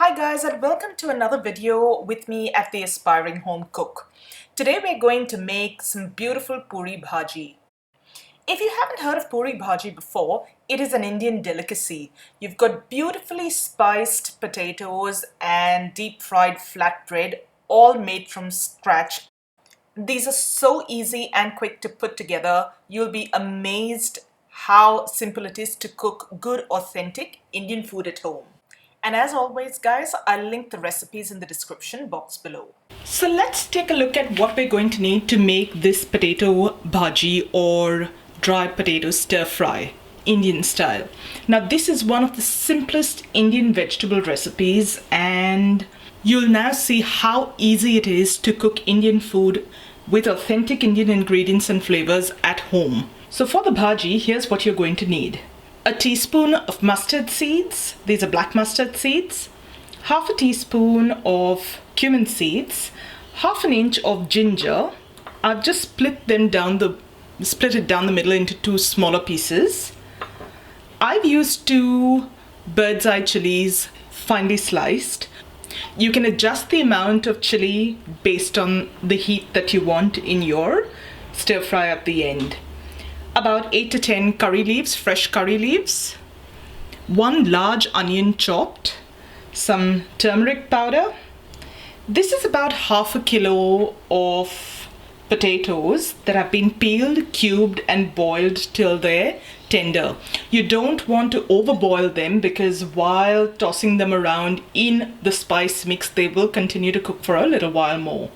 Hi guys, and welcome to another video with me at the Aspiring Home Cook. Today we're going to make some beautiful Puri Bhaji. If you haven't heard of Puri Bhaji before, it is an Indian delicacy. You've got beautifully spiced potatoes and deep fried flatbread, all made from scratch. These are so easy and quick to put together. You'll be amazed how simple it is to cook good, authentic Indian food at home. And as always, guys, I'll link the recipes in the description box below. So let's take a look at what we're going to need to make this potato bhaji or dry potato stir fry, Indian style. Now, this is one of the simplest Indian vegetable recipes, and you'll now see how easy it is to cook Indian food with authentic Indian ingredients and flavors at home. So for the bhaji, here's what you're going to need. A teaspoon of mustard seeds, these are black mustard seeds, half a teaspoon of cumin seeds, half an inch of ginger. I've just split it down the middle into two smaller pieces. I've used two birdseye chillies, finely sliced. You can adjust the amount of chili based on the heat that you want in your stir fry at the end. About 8 to 10 curry leaves, fresh curry leaves, one large onion chopped, some turmeric powder. This is about half a kilo of potatoes that have been peeled, cubed and boiled till they're tender. You don't want to overboil them because while tossing them around in the spice mix, they will continue to cook for a little while more.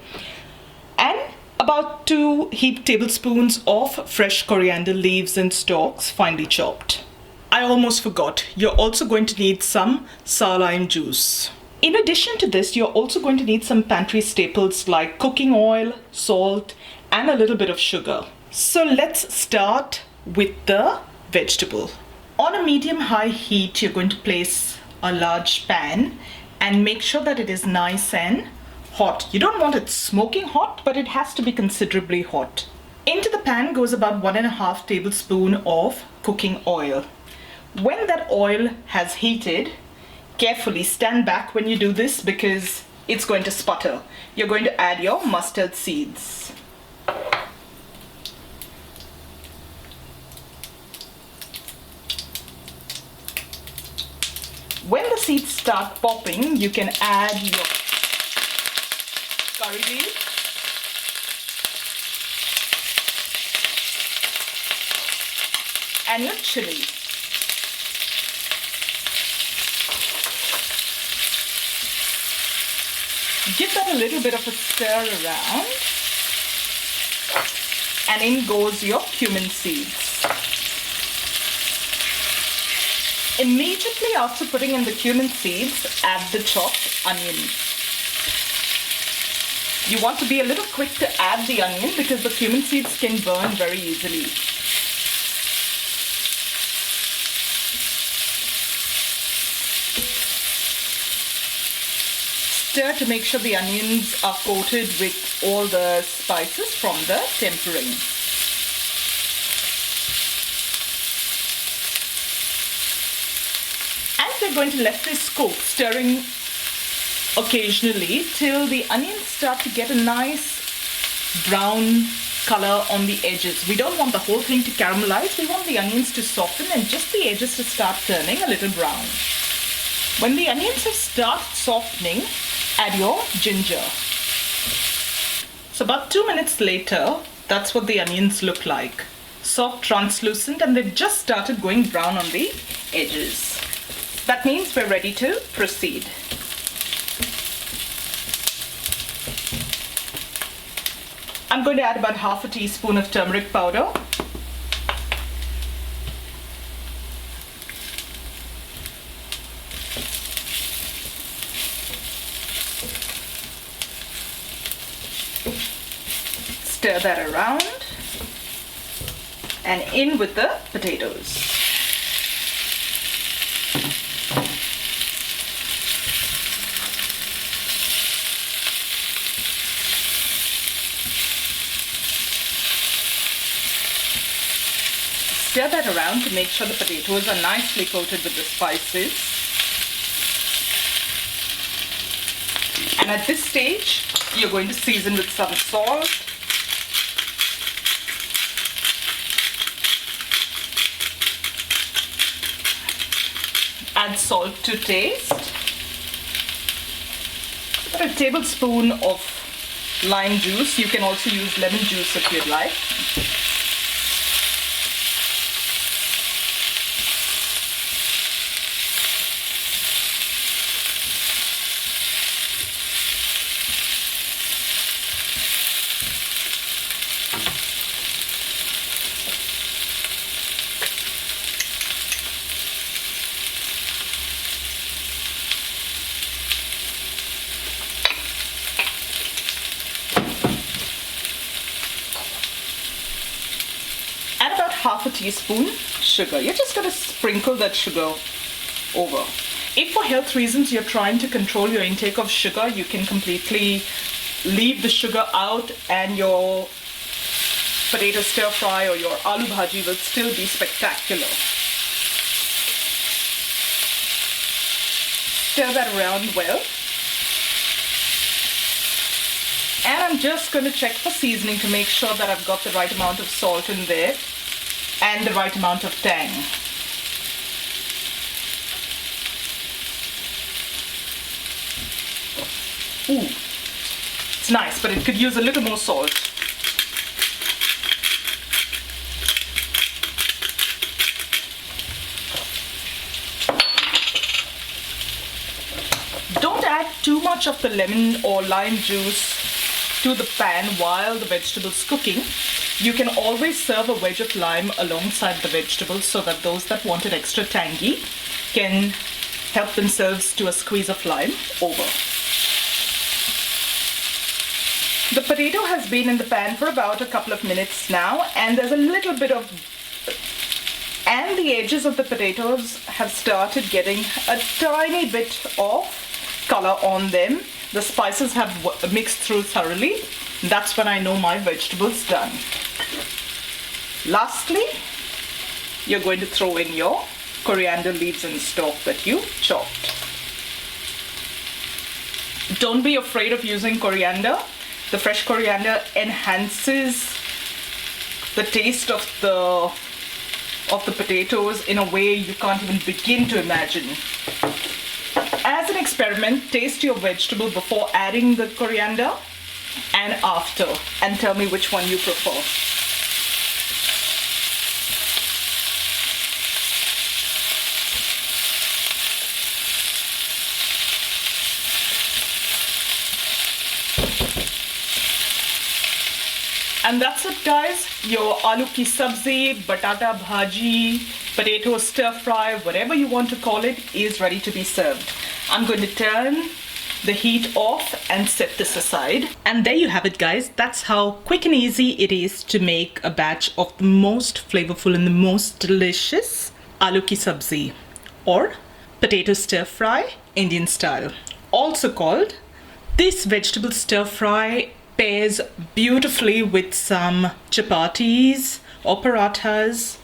And about 2 heaped tablespoons of fresh coriander leaves and stalks, finely chopped. I almost forgot, you're also going to need some sour lime juice. In addition to this, you're also going to need some pantry staples like cooking oil, salt, and a little bit of sugar. So let's start with the vegetable. On a medium-high heat, you're going to place a large pan and make sure that it is nice and hot. You don't want it smoking hot, but it has to be considerably hot. Into the pan goes about 1.5 tablespoons of cooking oil. When that oil has heated, carefully stand back when you do this because it's going to sputter. You're going to add your mustard seeds. When the seeds start popping, you can add your curry leaves, and your chili. Give that a little bit of a stir around, and in goes your cumin seeds. Immediately after putting in the cumin seeds, add the chopped onion. You want to be a little quick to add the onion because the cumin seeds can burn very easily. Stir to make sure the onions are coated with all the spices from the tempering. And we're going to let this cook, stirring occasionally till the onions start to get a nice brown color on the edges. We don't want the whole thing to caramelize. We want the onions to soften and just the edges to start turning a little brown. When the onions have started softening, add your ginger. So about 2 minutes later, that's what the onions look like. Soft, translucent, and they've just started going brown on the edges. That means we're ready to proceed. I'm going to add about half a teaspoon of turmeric powder. Stir that around and in with the potatoes. Stir that around to make sure the potatoes are nicely coated with the spices. at this stage, you're going to season with some salt. Add salt to taste. About a tablespoon of lime juice. You can also use lemon juice if you'd like. Add about half a teaspoon sugar. You're just going to sprinkle that sugar over. If for health reasons you're trying to control your intake of sugar, you can completely leave the sugar out and your potato stir fry or your aloo bhaji will still be spectacular. Stir that around well. And I'm just going to check for seasoning to make sure that I've got the right amount of salt in there and the right amount of tang. Ooh, it's nice, but it could use a little more salt. Don't add too much of the lemon or lime juice to the pan while the vegetable's cooking. You can always serve a wedge of lime alongside the vegetables so that those that want it extra tangy can help themselves to a squeeze of lime over. The potato has been in the pan for about a couple of minutes now, and there's a little bit of, and the edges of the potatoes have started getting a tiny bit of color on them. The spices have mixed through thoroughly. That's when I know my vegetables done. Lastly, you're going to throw in your coriander leaves and stalk that you chopped. Don't be afraid of using coriander. The fresh coriander enhances the taste of the potatoes in a way you can't even begin to imagine. As an experiment, taste your vegetable before adding the coriander and after, and tell me which one you prefer. And that's it, guys. Your aloo ki sabzi, batata bhaji, potato stir fry, whatever you want to call it, is ready to be served. I'm going to turn the heat off and set this aside. And there you have it, guys. That's how quick and easy it is to make a batch of the most flavorful and the most delicious aloo ki sabzi, or potato stir fry, Indian style. Also called, this vegetable stir fry pairs beautifully with some chapatis or parathas,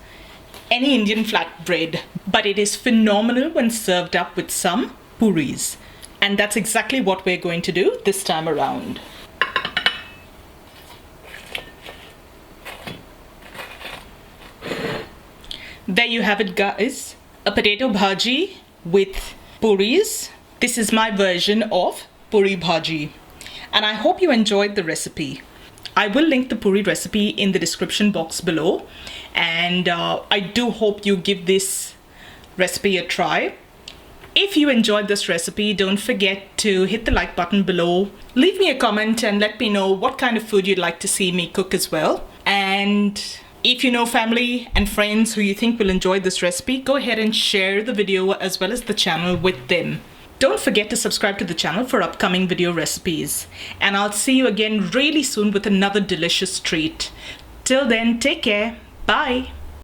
any Indian flatbread, but it is phenomenal when served up with some puris. And that's exactly what we're going to do this time around. There you have it, guys. A potato bhaji with puris. This is my version of Puri Bhaji. And I hope you enjoyed the recipe. I will link the puri recipe in the description box below. And I do hope you give this recipe a try. If you enjoyed this recipe, don't forget to hit the like button below. Leave me a comment and let me know what kind of food you'd like to see me cook as well. And if you know family and friends who you think will enjoy this recipe, go ahead and share the video as well as the channel with them. Don't forget to subscribe to the channel for upcoming video recipes. And I'll see you again really soon with another delicious treat. Till then, take care. Bye.